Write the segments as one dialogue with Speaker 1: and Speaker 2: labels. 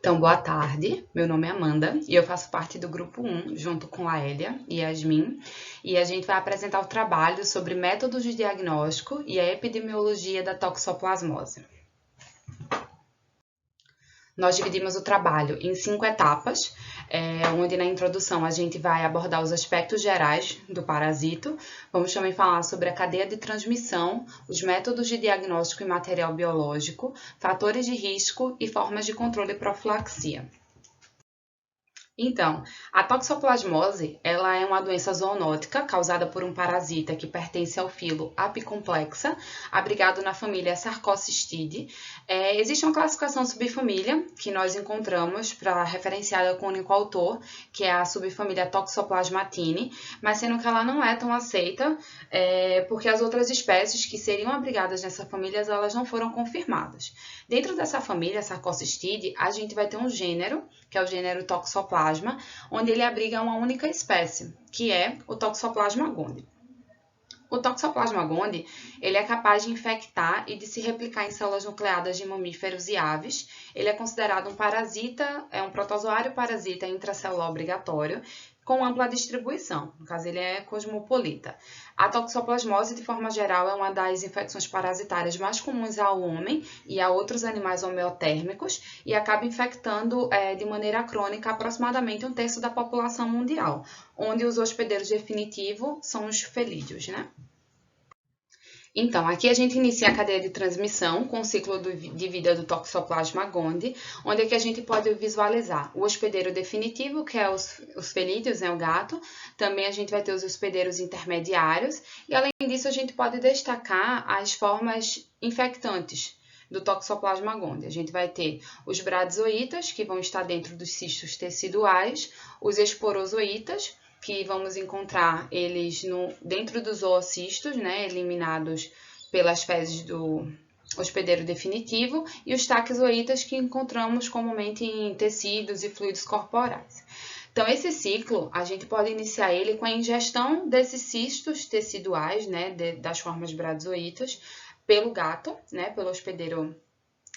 Speaker 1: Então, boa tarde. Meu nome é Amanda e eu faço parte do grupo 1, junto com a Elia e Yasmin, e a gente vai apresentar o trabalho sobre métodos de diagnóstico e a epidemiologia da toxoplasmose. Nós dividimos o trabalho em 5 etapas, onde na introdução a gente vai abordar os aspectos gerais do parasito, vamos também falar sobre a cadeia de transmissão, os métodos de diagnóstico e material biológico, fatores de risco e formas de controle e profilaxia. Então, a toxoplasmose, ela é uma doença zoonótica causada por um parasita que pertence ao filo Apicomplexa, abrigado na família Sarcocystidae. Existe uma classificação subfamília que nós encontramos referenciada com o único autor, que é a subfamília Toxoplasmatine, mas sendo que ela não é tão aceita, porque as outras espécies que seriam abrigadas nessa família, elas não foram confirmadas. Dentro dessa família Sarcocystidae, a gente vai ter um gênero, que é o gênero Toxoplasma, onde ele abriga uma única espécie, que é o Toxoplasma gondii. O Toxoplasma gondii, ele é capaz de infectar e de se replicar em células nucleadas de mamíferos e aves. Ele é considerado um parasita, um protozoário parasita intracelular obrigatório, com ampla distribuição, no caso ele é cosmopolita. A toxoplasmose, de forma geral, é uma das infecções parasitárias mais comuns ao homem e a outros animais homeotérmicos e acaba infectando de maneira crônica aproximadamente 1/3 da população mundial, onde os hospedeiros definitivos são os felídeos, né? Então, aqui a gente inicia a cadeia de transmissão com o ciclo de vida do Toxoplasma gondii, onde aqui a gente pode visualizar o hospedeiro definitivo, que é os felídeos, né, o gato. Também a gente vai ter os hospedeiros intermediários. E, além disso, a gente pode destacar as formas infectantes do Toxoplasma gondii. A gente vai ter os bradizoítas, que vão estar dentro dos cistos teciduais, os esporozoítas, que vamos encontrar eles dentro dos oocistos, né, eliminados pelas fezes do hospedeiro definitivo, e os taxoítas, que encontramos comumente em tecidos e fluidos corporais. Então, esse ciclo, a gente pode iniciar ele com a ingestão desses cistos teciduais, né, das formas bradizoítas, pelo gato, né, pelo hospedeiro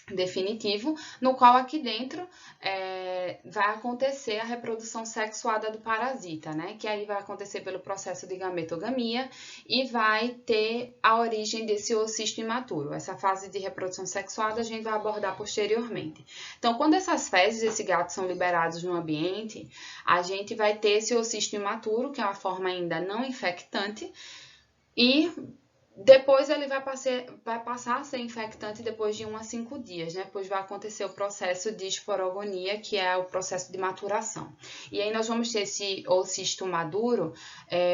Speaker 1: definitivo, no qual aqui dentro vai acontecer a reprodução sexuada do parasita, né? Que aí vai acontecer pelo processo de gametogamia e vai ter a origem desse oocisto imaturo. Essa fase de reprodução sexuada a gente vai abordar posteriormente. Então, quando essas fezes desse gato são liberados no ambiente, a gente vai ter esse oocisto imaturo, que é uma forma ainda não infectante, e depois ele vai passar a ser infectante depois de 1 a 5 dias, né? Pois vai acontecer o processo de esporogonia, que é o processo de maturação. E aí nós vamos ter esse oocisto maduro,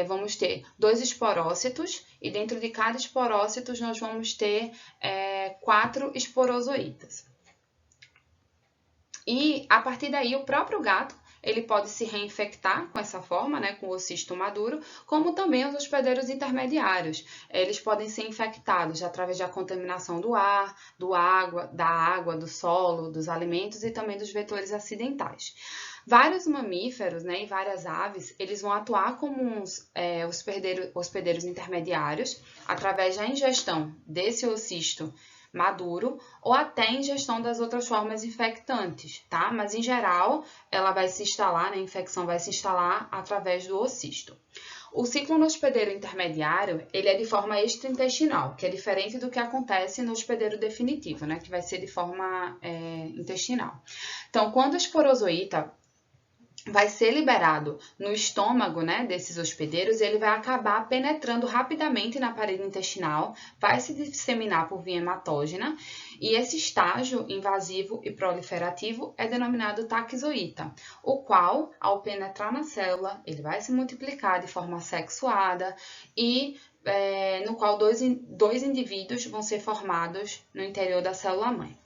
Speaker 1: vamos ter 2 esporócitos, e dentro de cada esporócito nós vamos ter 4 esporozoítas. E a partir daí o próprio gato ele pode se reinfectar com essa forma, né, com o oocisto maduro, como também os hospedeiros intermediários. Eles podem ser infectados através da contaminação do ar, da água, do solo, dos alimentos e também dos vetores acidentais. Vários mamíferos, né, e várias aves, eles vão atuar como hospedeiros intermediários através da ingestão desse oocisto maduro ou até ingestão das outras formas infectantes, tá? Mas, em geral, ela vai se instalar, né? A infecção vai se instalar através do oocisto. O ciclo no hospedeiro intermediário, ele é de forma extraintestinal, que é diferente do que acontece no hospedeiro definitivo, né? Que vai ser de forma intestinal. Então, quando o esporozoíta vai ser liberado no estômago, né, desses hospedeiros, ele vai acabar penetrando rapidamente na parede intestinal, vai se disseminar por via hematógena, e esse estágio invasivo e proliferativo é denominado taxoíta, o qual, ao penetrar na célula, ele vai se multiplicar de forma sexuada e no qual dois indivíduos vão ser formados no interior da célula-mãe.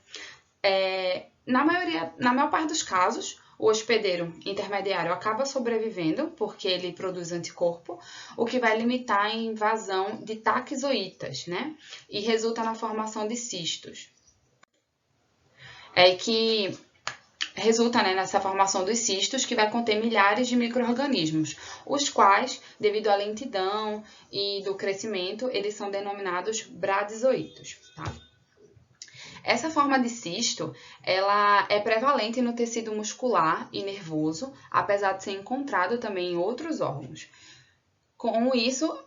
Speaker 1: Na maior parte dos casos, o hospedeiro intermediário acaba sobrevivendo porque ele produz anticorpo, o que vai limitar a invasão de taxoítas, né? E resulta na formação de cistos. Que resulta, né, nessa formação dos cistos, que vai conter milhares de micro-organismos, os quais, devido à lentidão e do crescimento, eles são denominados bradizoítos, tá? Essa forma de cisto, ela é prevalente no tecido muscular e nervoso, apesar de ser encontrado também em outros órgãos. Com isso,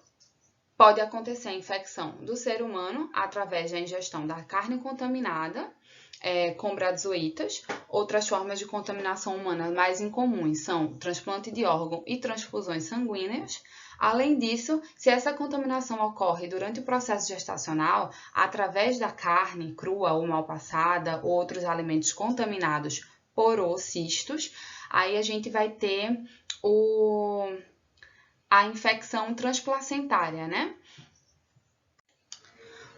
Speaker 1: pode acontecer a infecção do ser humano através da ingestão da carne contaminada, com bradyzoítas. Outras formas de contaminação humana mais incomuns são transplante de órgão e transfusões sanguíneas. Além disso, se essa contaminação ocorre durante o processo gestacional, através da carne crua ou mal passada, ou outros alimentos contaminados por oocistos, aí a gente vai ter a infecção transplacentária, né?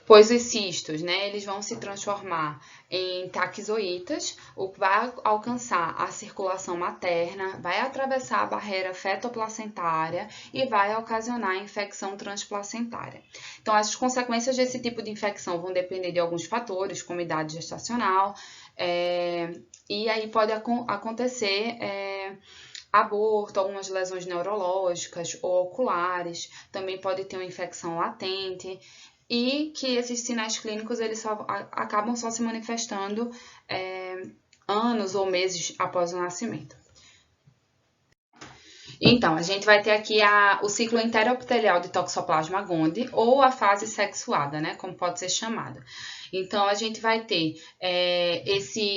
Speaker 1: Pois os cistos, né, eles vão se transformar em taquizoítas, o que vai alcançar a circulação materna, vai atravessar a barreira fetoplacentária e vai ocasionar a infecção transplacentária. Então, as consequências desse tipo de infecção vão depender de alguns fatores, como idade gestacional, e aí pode acontecer aborto, algumas lesões neurológicas ou oculares, também pode ter uma infecção latente, e que esses sinais clínicos eles acabam só se manifestando anos ou meses após o nascimento. Então, a gente vai ter aqui o ciclo enteroepitelial de Toxoplasma gondii, ou a fase sexuada, né, como pode ser chamada. Então, a gente vai ter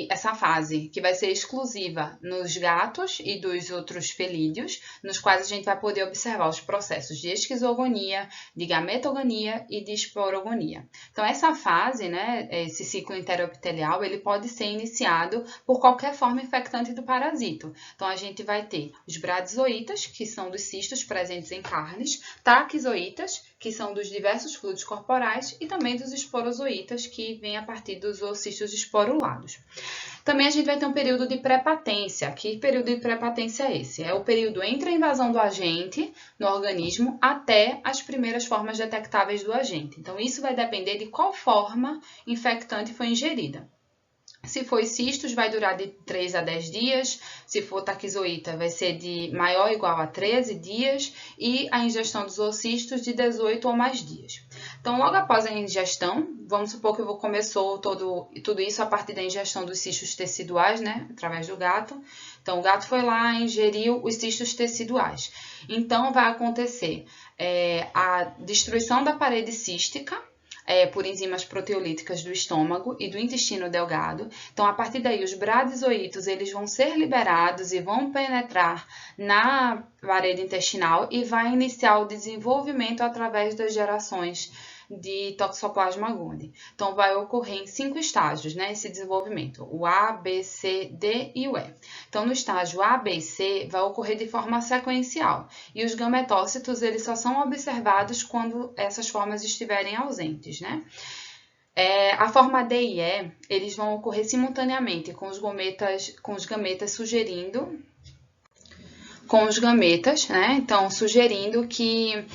Speaker 1: essa fase que vai ser exclusiva nos gatos e dos outros felídeos, nos quais a gente vai poder observar os processos de esquizogonia, de gametogonia e de esporogonia. Então, essa fase, né, esse ciclo enteroepitelial, ele pode ser iniciado por qualquer forma infectante do parasito. Então, a gente vai ter os bradyzoítas, que são dos cistos presentes em carnes, taquizoítas, que são dos diversos fluidos corporais, e também dos esporozoítas, que vêm a partir dos oocistos esporulados. Também a gente vai ter um período de pré-patência. Que período de pré-patência é esse? É o período entre a invasão do agente no organismo até as primeiras formas detectáveis do agente. Então, isso vai depender de qual forma infectante foi ingerida. Se for cistos, vai durar de 3 a 10 dias. Se for taquizoíta, vai ser de maior ou igual a 13 dias. E a ingestão dos oocistos de 18 ou mais dias. Então, logo após a ingestão, vamos supor que começou tudo isso a partir da ingestão dos cistos teciduais, né? Através do gato. Então, o gato foi lá e ingeriu os cistos teciduais. Então, vai acontecer a destruição da parede cística, por enzimas proteolíticas do estômago e do intestino delgado. Então, a partir daí, os bradyzoítos eles vão ser liberados e vão penetrar na parede intestinal e vai iniciar o desenvolvimento através das gerações de Toxoplasma gondii. Então, vai ocorrer em 5 estágios, né, esse desenvolvimento, o A, B, C, D e o E. Então, no estágio A, B e C, vai ocorrer de forma sequencial, e os gametócitos, eles só são observados quando essas formas estiverem ausentes, né? A forma D e E, eles vão ocorrer simultaneamente com os gametas sugerindo, né? Então, sugerindo que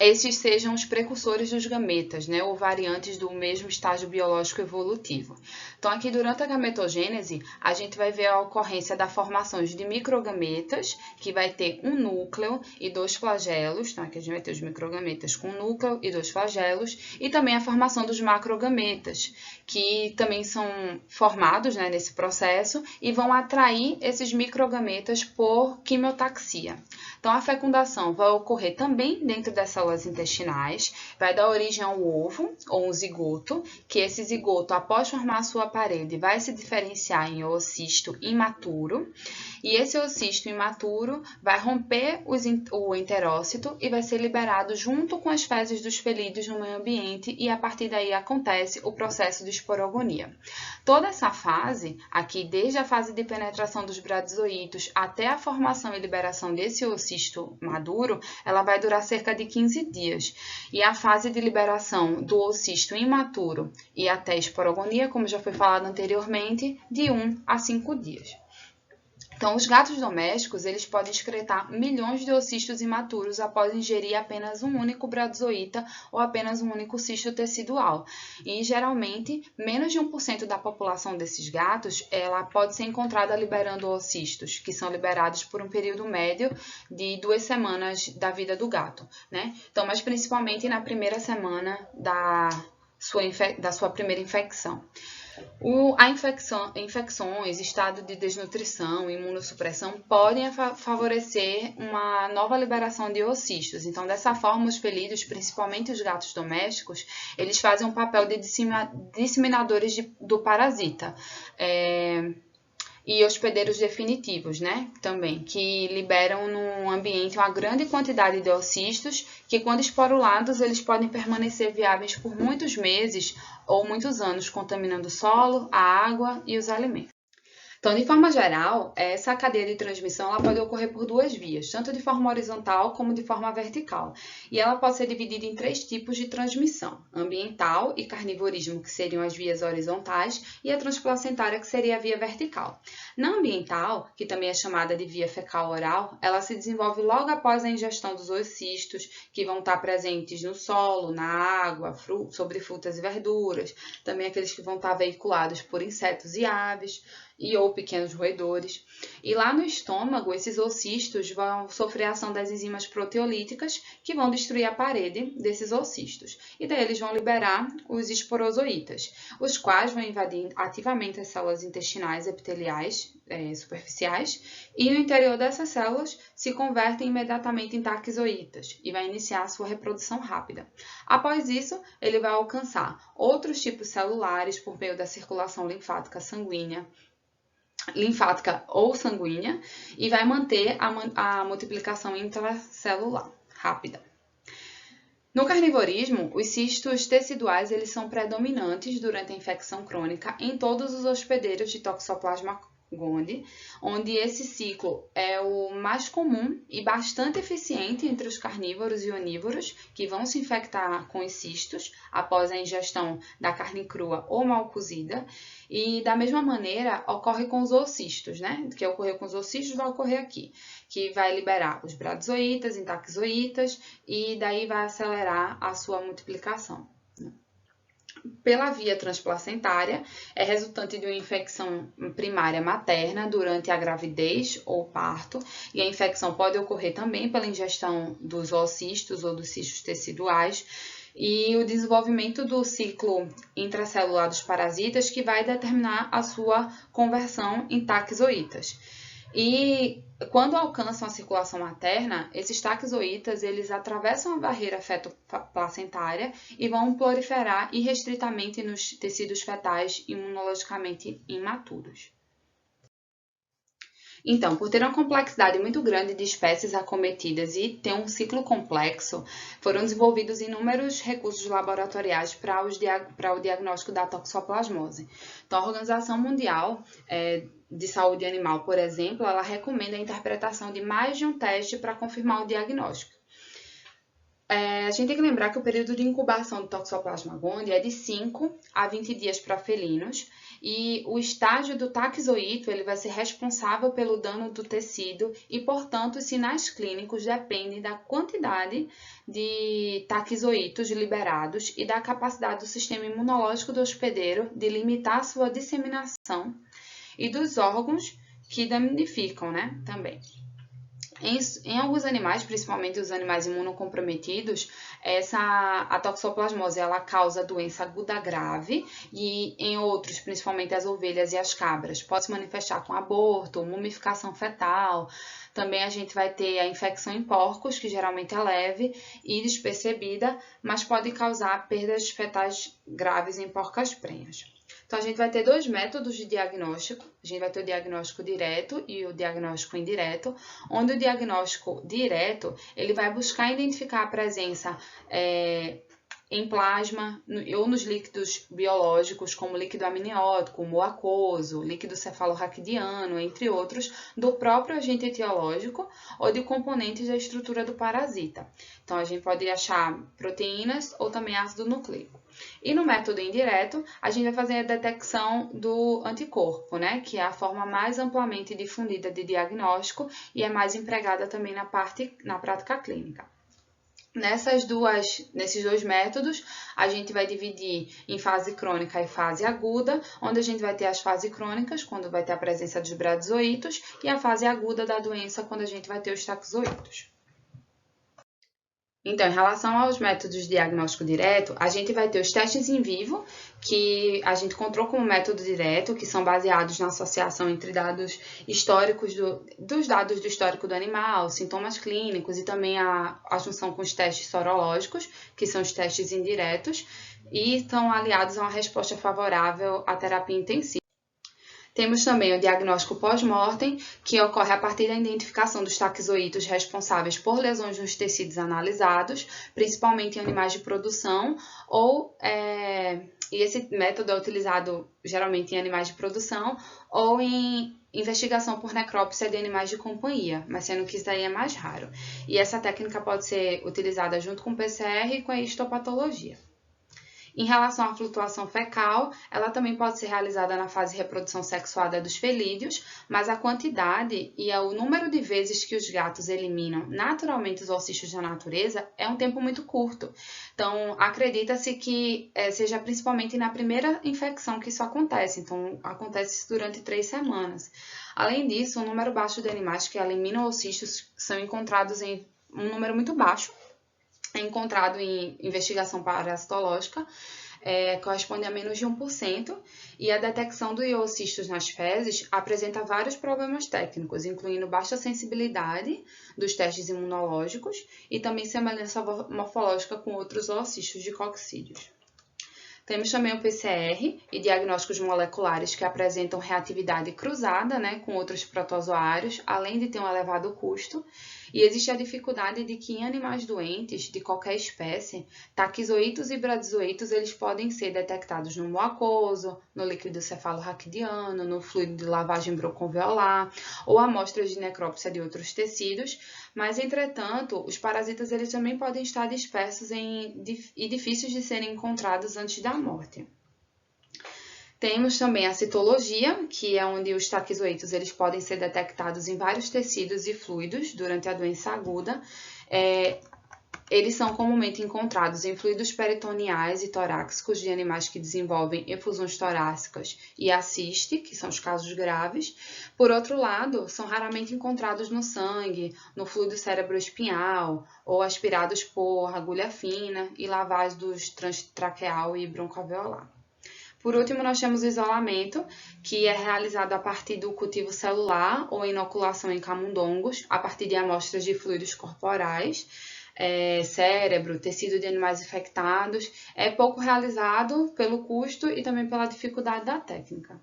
Speaker 1: esses sejam os precursores dos gametas, né, ou variantes do mesmo estágio biológico evolutivo. Então, aqui durante a gametogênese, a gente vai ver a ocorrência da formação de microgametas, que vai ter um núcleo e 2 flagelos, então aqui a gente vai ter os microgametas com núcleo e 2 flagelos, e também a formação dos macrogametas, que também são formados, né, nesse processo e vão atrair esses microgametas por quimiotaxia. Então, a fecundação vai ocorrer também dentro das células intestinais, vai dar origem ao ovo, ou um zigoto, que esse zigoto, após formar a sua parede, vai se diferenciar em oocisto imaturo, e esse oocisto imaturo vai romper o enterócito e vai ser liberado junto com as fezes dos felídeos no meio ambiente, e a partir daí acontece o processo de esporogonia. Toda essa fase, aqui desde a fase de penetração dos bradyzoítos até a formação e liberação desse oocisto maduro, ela vai durar cerca de 15 dias. E a fase de liberação do oocisto imaturo e até esporogonia, como já foi falado anteriormente, de 1 a 5 dias. Então, os gatos domésticos, eles podem excretar milhões de oocistos imaturos após ingerir apenas um único bradyzoíta ou apenas um único cisto tecidual. E, geralmente, menos de 1% da população desses gatos, ela pode ser encontrada liberando oocistos, que são liberados por um período médio de 2 semanas da vida do gato, né? Então, mas principalmente na primeira semana da sua primeira infecção. Infecções, estado de desnutrição, imunossupressão podem favorecer uma nova liberação de oocistos. Então, dessa forma, os felinos, principalmente os gatos domésticos, eles fazem um papel de disseminadores do parasita. E hospedeiros definitivos, né? Também, que liberam no ambiente uma grande quantidade de oocistos que, quando esporulados, eles podem permanecer viáveis por muitos meses ou muitos anos, contaminando o solo, a água e os alimentos. Então, de forma geral, essa cadeia de transmissão ela pode ocorrer por duas vias, tanto de forma horizontal como de forma vertical. E ela pode ser dividida em 3 tipos de transmissão: ambiental e carnivorismo, que seriam as vias horizontais, e a transplacentária, que seria a via vertical. Na ambiental, que também é chamada de via fecal-oral, ela se desenvolve logo após a ingestão dos oocistos, que vão estar presentes no solo, na água, sobre frutas e verduras, também aqueles que vão estar veiculados por insetos e aves, ou pequenos roedores. E lá no estômago, esses oocistos vão sofrer a ação das enzimas proteolíticas, que vão destruir a parede desses oocistos. E daí eles vão liberar os esporozoítas, os quais vão invadir ativamente as células intestinais epiteliais superficiais, e no interior dessas células se convertem imediatamente em taquizoítas e vai iniciar a sua reprodução rápida. Após isso, ele vai alcançar outros tipos celulares por meio da circulação linfática ou sanguínea e vai manter a multiplicação intracelular rápida. No carnivorismo, os cistos teciduais eles são predominantes durante a infecção crônica em todos os hospedeiros de Toxoplasma gondii, onde esse ciclo é o mais comum e bastante eficiente entre os carnívoros e onívoros, que vão se infectar com os cistos após a ingestão da carne crua ou mal cozida. E da mesma maneira ocorre com os oocistos, né? O que ocorreu com os oocistos vai ocorrer aqui, que vai liberar os bradyzoítas, intaxoítas e daí vai acelerar a sua multiplicação. Pela via transplacentária, é resultante de uma infecção primária materna durante a gravidez ou parto, e a infecção pode ocorrer também pela ingestão dos oocistos ou dos cistos teciduais, e o desenvolvimento do ciclo intracelular dos parasitas que vai determinar a sua conversão em taquizoítas. E quando alcançam a circulação materna, esses taquizoítas eles atravessam a barreira feto-placentária e vão proliferar irrestritamente nos tecidos fetais imunologicamente imaturos. Então, por ter uma complexidade muito grande de espécies acometidas e ter um ciclo complexo, foram desenvolvidos inúmeros recursos laboratoriais para o diagnóstico da toxoplasmose. Então, a Organização Mundial de Saúde Animal, por exemplo, ela recomenda a interpretação de mais de um teste para confirmar o diagnóstico. A gente tem que lembrar que o período de incubação do Toxoplasma gondii é de 5 a 20 dias para felinos, e o estágio do taquizoíto ele vai ser responsável pelo dano do tecido e, portanto, os sinais clínicos dependem da quantidade de taquizoítos liberados e da capacidade do sistema imunológico do hospedeiro de limitar a sua disseminação e dos órgãos que danificam, né, também. Em alguns animais, principalmente os animais imunocomprometidos, a toxoplasmose ela causa doença aguda grave, e em outros, principalmente as ovelhas e as cabras, pode se manifestar com aborto, mumificação fetal. Também a gente vai ter a infecção em porcos, que geralmente é leve e despercebida, mas pode causar perdas fetais graves em porcas prenhas. Então, a gente vai ter 2 métodos de diagnóstico. A gente vai ter o diagnóstico direto e o diagnóstico indireto, onde o diagnóstico direto ele vai buscar identificar a presença em plasma ou nos líquidos biológicos, como líquido amniótico, humor aquoso, líquido cefalorraquidiano, entre outros, do próprio agente etiológico ou de componentes da estrutura do parasita. Então, a gente pode achar proteínas ou também ácido nucleico. E no método indireto, a gente vai fazer a detecção do anticorpo, né? Que é a forma mais amplamente difundida de diagnóstico e é mais empregada também na prática clínica. Nesses 2 métodos, a gente vai dividir em fase crônica e fase aguda, onde a gente vai ter as fases crônicas, quando vai ter a presença dos bradyzoítos, e a fase aguda da doença, quando a gente vai ter os taquizoítos. Então, em relação aos métodos de diagnóstico direto, a gente vai ter os testes em vivo, que a gente encontrou como método direto, que são baseados na associação entre dados históricos dos dados do histórico do animal, sintomas clínicos e também a junção com os testes sorológicos, que são os testes indiretos, e estão aliados a uma resposta favorável à terapia intensiva. Temos também o diagnóstico pós-mortem, que ocorre a partir da identificação dos taquizoítos responsáveis por lesões nos tecidos analisados, principalmente em animais de produção, e esse método é utilizado geralmente em animais de produção ou em investigação por necrópsia de animais de companhia, mas sendo que isso daí é mais raro. E essa técnica pode ser utilizada junto com o PCR e com a histopatologia. Em relação à flutuação fecal, ela também pode ser realizada na fase de reprodução sexuada dos felídeos, mas a quantidade e o número de vezes que os gatos eliminam naturalmente os oocistos da natureza é um tempo muito curto. Então, acredita-se que seja principalmente na primeira infecção que isso acontece. Então, acontece durante 3 semanas. Além disso, um número baixo de animais que eliminam oocistos são encontrados em um número muito baixo. É encontrado em investigação parasitológica, corresponde a menos de 1%, e a detecção do oocistos nas fezes apresenta vários problemas técnicos, incluindo baixa sensibilidade dos testes imunológicos e também semelhança morfológica com outros oocistos de coccídeos. Temos também o PCR e diagnósticos moleculares que apresentam reatividade cruzada, com outros protozoários, além de ter um elevado custo. E existe a dificuldade de que em animais doentes de qualquer espécie, taquizoítos e bradizoítos eles podem ser detectados no muacoso, no líquido cefalorraquidiano, no fluido de lavagem broconveolar ou amostras de necrópsia de outros tecidos, mas entretanto, os parasitas eles também podem estar dispersos e difíceis de serem encontrados antes da morte. Temos também a citologia, que é onde os taquizoítos eles podem ser detectados em vários tecidos e fluidos durante a doença aguda. Eles são comumente encontrados em fluidos peritoneais e torácicos de animais que desenvolvem efusões torácicas e assiste, que são os casos graves. Por outro lado, são raramente encontrados no sangue, no fluido cerebroespinhal ou aspirados por agulha fina e lavagem dos transtraqueal e broncoalveolar. Por último, nós temos o isolamento, que é realizado a partir do cultivo celular ou inoculação em camundongos, a partir de amostras de fluidos corporais, cérebro, tecido de animais infectados. É pouco realizado pelo custo e também pela dificuldade da técnica.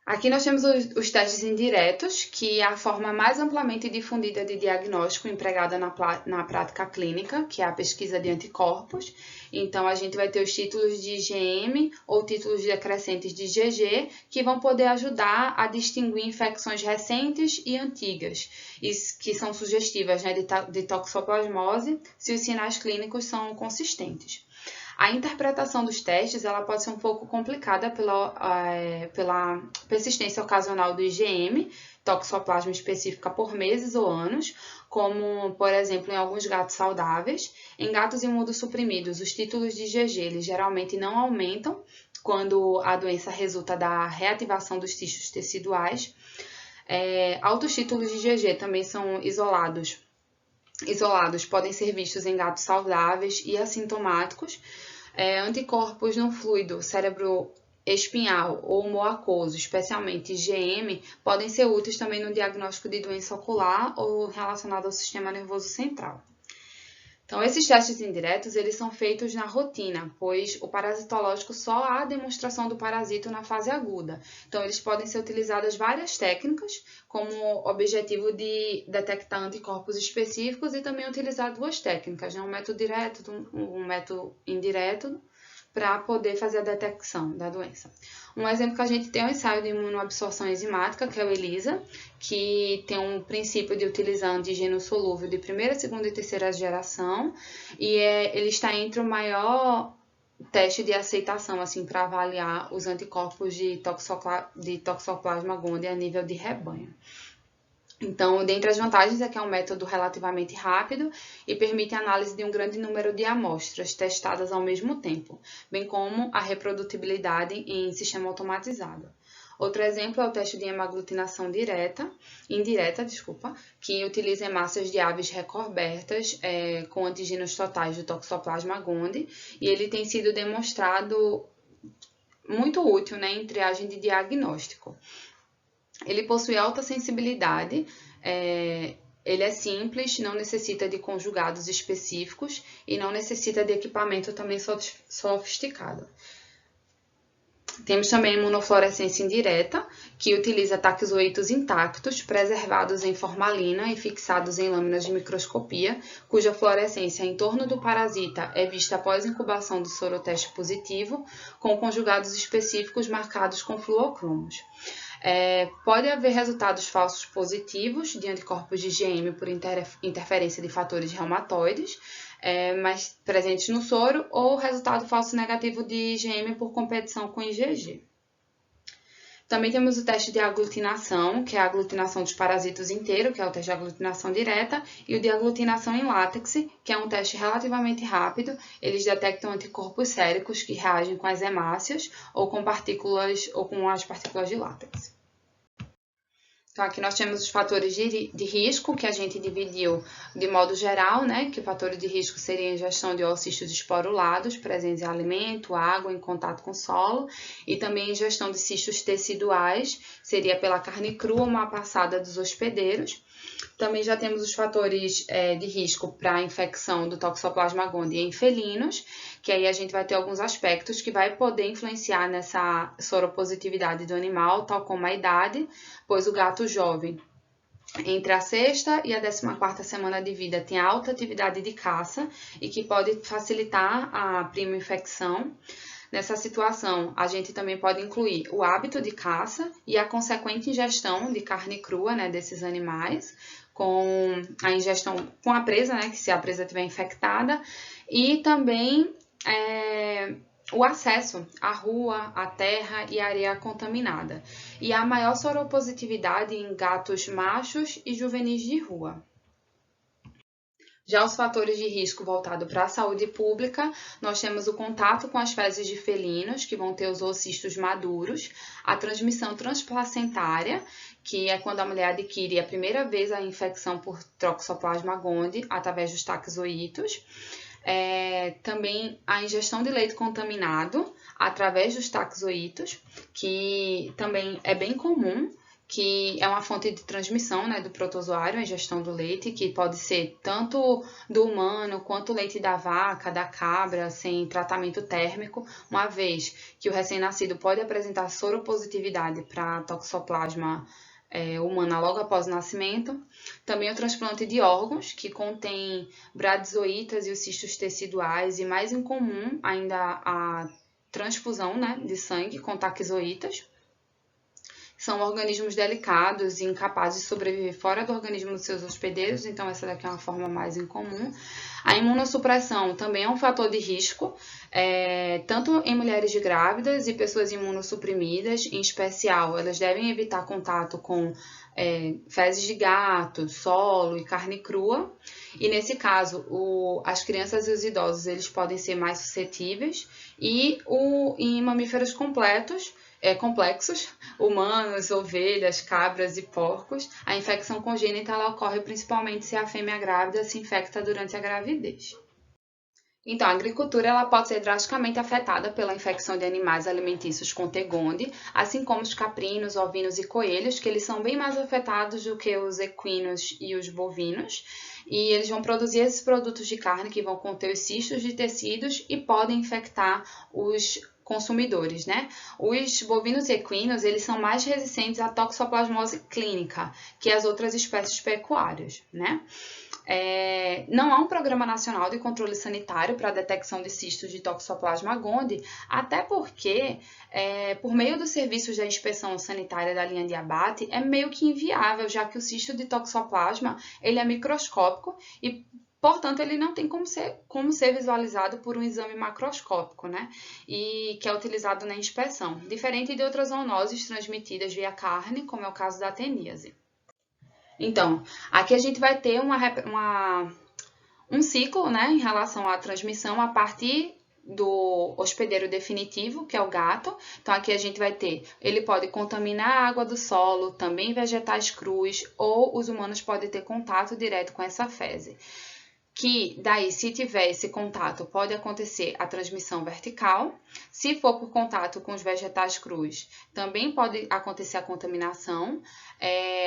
Speaker 1: Aqui nós temos os testes indiretos, que é a forma mais amplamente difundida de diagnóstico empregada na prática clínica, que é a pesquisa de anticorpos. Então, a gente vai ter os títulos de IgM ou títulos decrescentes de IgG, que vão poder ajudar a distinguir infecções recentes e antigas, que são sugestivas de toxoplasmose, se os sinais clínicos são consistentes. A interpretação dos testes ela pode ser um pouco complicada pela persistência ocasional do IgM, toxoplasma específica por meses ou anos, como, por exemplo, em alguns gatos saudáveis. Em gatos imunossuprimidos, os títulos de IgG eles geralmente não aumentam quando a doença resulta da reativação dos tissues teciduais. Altos títulos de IgG também são isolados podem ser vistos em gatos saudáveis e assintomáticos. Anticorpos no fluido cerebroespinhal ou muacoso, especialmente IgM, podem ser úteis também no diagnóstico de doença ocular ou relacionada ao sistema nervoso central. Então, esses testes indiretos, eles são feitos na rotina, pois o parasitológico só há a demonstração do parasito na fase aguda. Então, eles podem ser utilizadas várias técnicas, como objetivo de detectar anticorpos específicos e também utilizar 2 técnicas, um método direto e um método indireto, para poder fazer a detecção da doença. Um exemplo que a gente tem é o ensaio de imunoabsorção enzimática, que é o ELISA, que tem um princípio de utilizar antígeno solúvel de primeira, segunda e terceira geração, e ele está entre o maior teste de aceitação assim, para avaliar os anticorpos de Toxoplasma gondii a nível de rebanho. Então, dentre as vantagens é que é um método relativamente rápido e permite a análise de um grande número de amostras testadas ao mesmo tempo, bem como a reprodutibilidade em sistema automatizado. Outro exemplo é o teste de hemaglutinação indireta, que utiliza hemácias de aves recobertas com antígenos totais do Toxoplasma gondii, e ele tem sido demonstrado muito útil, né, em triagem de diagnóstico. Ele possui alta sensibilidade, ele é simples, não necessita de conjugados específicos e não necessita de equipamento também sofisticado. Temos também a imunofluorescência indireta, que utiliza taquizoítos intactos, preservados em formalina e fixados em lâminas de microscopia, cuja fluorescência em torno do parasita é vista após incubação do soroteste positivo, com conjugados específicos marcados com fluocromos. Pode haver resultados falsos positivos de anticorpos de IgM por interferência de fatores reumatoides, mas presentes no soro, ou resultado falso negativo de IgM por competição com IgG. Também temos o teste de aglutinação, que é a aglutinação dos parasitos inteiro, que é o teste de aglutinação direta, e o de aglutinação em látex, que é um teste relativamente rápido. Eles detectam anticorpos séricos que reagem com as hemácias ou com as partículas de látex. Então, aqui nós temos os fatores de risco, que a gente dividiu de modo geral, né? Que o fator de risco seria a ingestão de oocistos esporulados presentes em alimento, água, em contato com solo, e também a ingestão de cistos teciduais, seria pela carne crua ou má passada dos hospedeiros. Também já temos os fatores de risco para a infecção do Toxoplasma gondii em felinos, que aí a gente vai ter alguns aspectos que vai poder influenciar nessa soropositividade do animal, tal como a idade, pois o gato jovem, entre a 6ª e a 14ª semana de vida, tem alta atividade de caça e que pode facilitar a prima infecção. Nessa situação, a gente também pode incluir o hábito de caça e a consequente ingestão de carne crua, né, desses animais, com a ingestão com a presa, né, que se a presa estiver infectada, e também o acesso à rua, à terra e à areia contaminada. E a maior soropositividade em gatos machos e juvenis de rua. Já os fatores de risco voltado para a saúde pública, nós temos o contato com as fezes de felinos, que vão ter os oocistos maduros, a transmissão transplacentária, que é quando a mulher adquire a primeira vez a infecção por Toxoplasma gondii através dos taquizoítos. Também a ingestão de leite contaminado através dos taquizoítos, que também é bem comum, que é uma fonte de transmissão, né, do protozoário, a ingestão do leite, que pode ser tanto do humano quanto o leite da vaca, da cabra, sem tratamento térmico, uma vez que o recém-nascido pode apresentar soropositividade para toxoplasma humana logo após o nascimento. Também o transplante de órgãos, que contém bradizoítas e os cistos teciduais, e mais incomum ainda a transfusão, né, de sangue com taquizoítas. São organismos delicados e incapazes de sobreviver fora do organismo dos seus hospedeiros, então essa daqui é uma forma mais incomum. A imunossupressão também é um fator de risco, tanto em mulheres grávidas e pessoas imunossuprimidas, em especial, elas devem evitar contato com fezes de gato, solo e carne crua. E nesse caso, as crianças e os idosos eles podem ser mais suscetíveis, e em mamíferos complexos, humanos, ovelhas, cabras e porcos, a infecção congênita ela ocorre principalmente se a fêmea grávida se infecta durante a gravidez. Então, a agricultura ela pode ser drasticamente afetada pela infecção de animais alimentícios com T. gondii, assim como os caprinos, ovinos e coelhos, que eles são bem mais afetados do que os equinos e os bovinos, e eles vão produzir esses produtos de carne que vão conter os cistos de tecidos e podem infectar os consumidores, né? Os bovinos e equinos, eles são mais resistentes à toxoplasmose clínica que as outras espécies pecuárias, né? Não há um programa nacional de controle sanitário para a detecção de cistos de Toxoplasma gondii, até porque, por meio dos serviços da inspeção sanitária da linha de abate, é meio que inviável, já que o cisto de Toxoplasma ele é microscópico e, portanto, ele não tem como ser visualizado por um exame macroscópico, né? E que é utilizado na inspeção, diferente de outras zoonoses transmitidas via carne, como é o caso da teníase. Então, aqui a gente vai ter um ciclo, né, em relação à transmissão a partir do hospedeiro definitivo, que é o gato. Então, aqui a gente vai ter, ele pode contaminar a água do solo, também vegetais crus, ou os humanos podem ter contato direto com essa fezes. Que daí, se tiver esse contato, pode acontecer a transmissão vertical. Se for por contato com os vegetais crus, também pode acontecer a contaminação.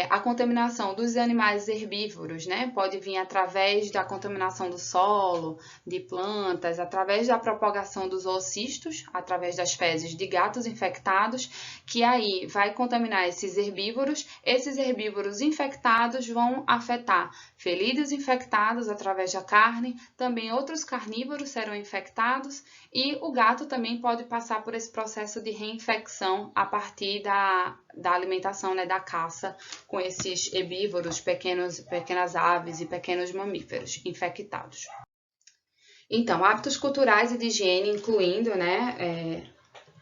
Speaker 1: A contaminação dos animais herbívoros, né? Pode vir através da contaminação do solo, de plantas, através da propagação dos oocistos, através das fezes de gatos infectados, que aí vai contaminar esses herbívoros. Esses herbívoros infectados vão afetar felinos infectados através da carne, também outros carnívoros serão infectados e o gato também pode passar por esse processo de reinfecção a partir da alimentação, né, da caça com esses herbívoros, pequenas aves e pequenos mamíferos infectados. Então, hábitos culturais e de higiene, incluindo, né,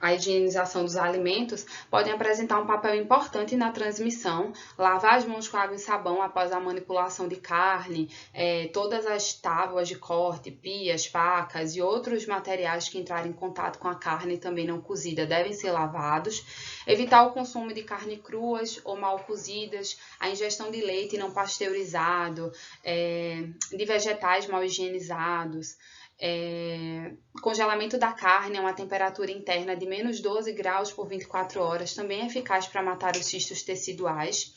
Speaker 1: a higienização dos alimentos, podem apresentar um papel importante na transmissão. Lavar as mãos com água e sabão após a manipulação de carne, todas as tábuas de corte, pias, facas e outros materiais que entrarem em contato com a carne também não cozida devem ser lavados. Evitar o consumo de carne cruas ou mal cozidas, a ingestão de leite não pasteurizado, de vegetais mal higienizados. Congelamento da carne a uma temperatura interna de menos 12 graus por 24 horas também é eficaz para matar os cistos teciduais.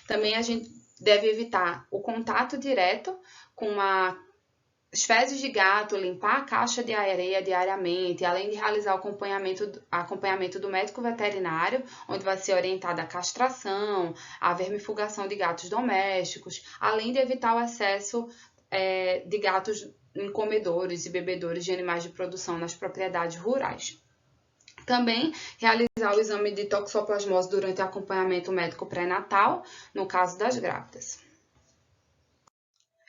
Speaker 1: Também a gente deve evitar o contato direto com as fezes de gato, limpar a caixa de areia diariamente, além de realizar o acompanhamento do médico veterinário, onde vai ser orientada a castração, a vermifugação de gatos domésticos, além de evitar o excesso de gatos em comedores e bebedores de animais de produção nas propriedades rurais. Também realizar o exame de toxoplasmose durante o acompanhamento médico pré-natal, no caso das grávidas.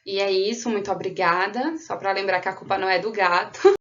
Speaker 1: E é isso, muito obrigada. Só para lembrar que a culpa não é do gato.